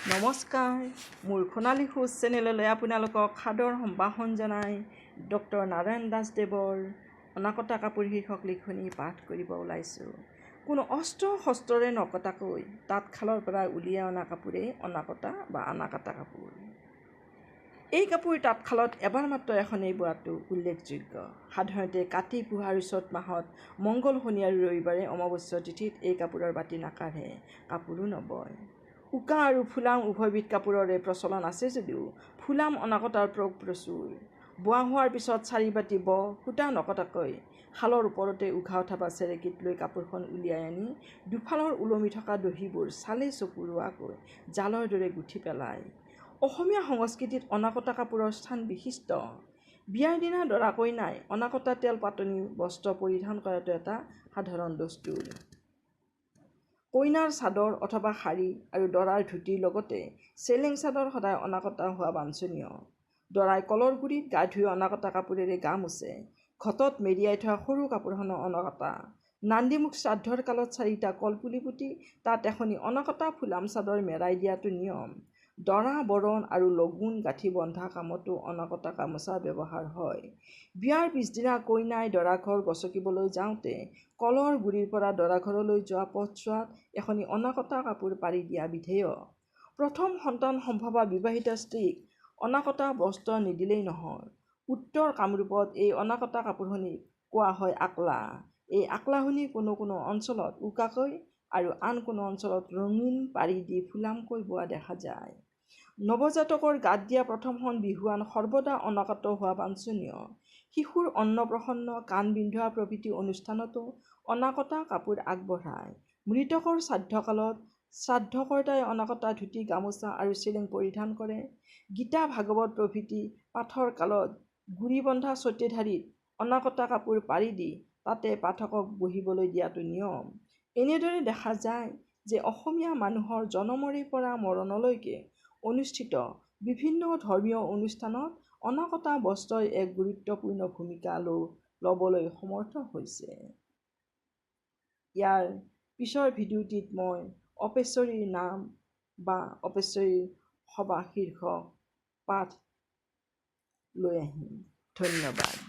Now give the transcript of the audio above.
নমস্কাৰ, মোৰ সোণালী খোজ চেনেললৈ আপোনালোকক সাদৰ সম্ভাষণ জনাই ডক্টৰ নাৰায়ণ দাসদেৱৰ অনাকটা কাপোৰ শীৰ্ষক লিখনি পাঠ কৰিব ওলাইছোঁ। কোনো অস্ত্ৰ শস্ত্ৰৰে নকটাকৈ তাঁতশালৰ পৰা উলিয়াই অনা কাপোৰেই অনাকটা বা আনাকাটা কাপোৰ। এই কাপোৰ তাঁতশালত এবাৰ মাত্ৰ এখনেই বোৱাটো উল্লেখযোগ্য। সাধাৰণতে কাতি পুহ আৰু চ'ত মাহত মংগল, শনি আৰু ৰবিবাৰে অমাৱস্যা তিথিত এই কাপোৰৰ বাতি নাকাঢ়ে, কাপোৰো নবয়। উকা আৰু ফুলাম উভয়বিধ কাপোৰৰে প্ৰচলন আছে যদিও ফুলাম অনাকটাৰ প্ৰয়োগ প্ৰচুৰ। বোৱা হোৱাৰ পিছত চাৰি বাতি সূতা নকটাকৈ শালৰ ওপৰতে উঘা উঠা বা চেৰেকীত লৈ কাপোৰখন উলিয়াই আনি দুফালৰ ওলমি থকা দহিবোৰ চালে চকুৰোৱাকৈ জালৰ দৰে গুঠি পেলায়। অসমীয়া সংস্কৃতিত অনাকটা কাপোৰৰ স্থান বিশিষ্ট। বিয়াৰ দিনা দৰা কইনাই অনাকটা তেল পাতনি বস্ত্ৰ পৰিধান কৰাটো এটা সাধাৰণ দস্তুৰ। কইনাৰ চাদৰ অথবা শাৰী আৰু দৰাৰ ধুতিৰ লগতে চেলেং চাদৰ সদায় অনাকটা হোৱা বাঞ্ছনীয়। দৰাই কলৰ গুৰিত গা ধুই অনাকটা কাপোৰেৰে গা মোচে। ঘটত মেৰিয়াই থোৱা সৰু কাপোৰখনো অনাকটা। নান্দীমুখ শ্ৰাদ্ধৰ কালত 4টা কলপুলি পুতি তাত এখনি অনাকটা ফুলাম চাদৰ মেৰাই দিয়াটো নিয়ম। দৰা বৰণ আৰু লগুণ গাঁঠি বন্ধা কামতো অনাকটা গামোচা ব্যৱহাৰ হয়। বিয়াৰ পিছদিনা কইনাই দৰাঘৰ গচকিবলৈ যাওঁতে কলৰ গুৰিৰ পৰা দৰাঘৰলৈ যোৱা পথছোৱাত এখনি অনাকটা কাপোৰ পাৰি দিয়া বিধেয়। প্ৰথম সন্তান সম্ভৱা বিবাহিত স্ত্ৰীক অনাকটা বস্ত্ৰ নিদিলেই নহয়। উত্তৰ কামৰূপত এই অনাকটা কাপোৰখনিক কোৱা হয় আকলা। এই আকলাখনি কোনো কোনো অঞ্চলত উকাকৈ আৰু আন কোনো অঞ্চলত ৰঙীন পাৰি দি ফুলামকৈ বোৱা দেখা যায়। নৱজাতকৰ গাত দিয়া প্ৰথমখন বিহুৱান সৰ্বদা অনাকটা হোৱা বাঞ্ছনীয়। শিশুৰ অন্নপ্ৰসন্ন, কাণ বিন্ধোৱা প্ৰভৃতি অনুষ্ঠানতো অনাকটা কাপোৰ আগবঢ়ায়। মৃতকৰ শ্ৰাদ্ধকালত শ্ৰাদ্ধকৰ্তাই অনাকটা ধুতি, গামোচা আৰু চেলেং পৰিধান কৰে। গীতা ভাগৱত প্ৰভৃতি পাঠৰ কালত গুৰি বন্ধা চটেধাৰীত অনাকটা কাপোৰ পাৰি দি তাতে পাঠকক বহিবলৈ দিয়াটো নিয়ম। এনেদৰে দেখা যায় যে অসমীয়া মানুহৰ জনমৰে পৰা মৰণলৈকে অনুষ্ঠিত বিভিন্ন ধৰ্মীয় অনুষ্ঠানত অনাকটা বস্ত্ৰই এক গুৰুত্বপূৰ্ণ ভূমিকা ল'বলৈ সমৰ্থ হৈছে। ইয়াৰ পিছৰ ভিডিঅ'টিত মই অপেশ্বৰীৰ নাম বা অপেশ্বৰীৰ সবাহ শীৰ্ষক পাঠ লৈ আহিম। ধন্যবাদ।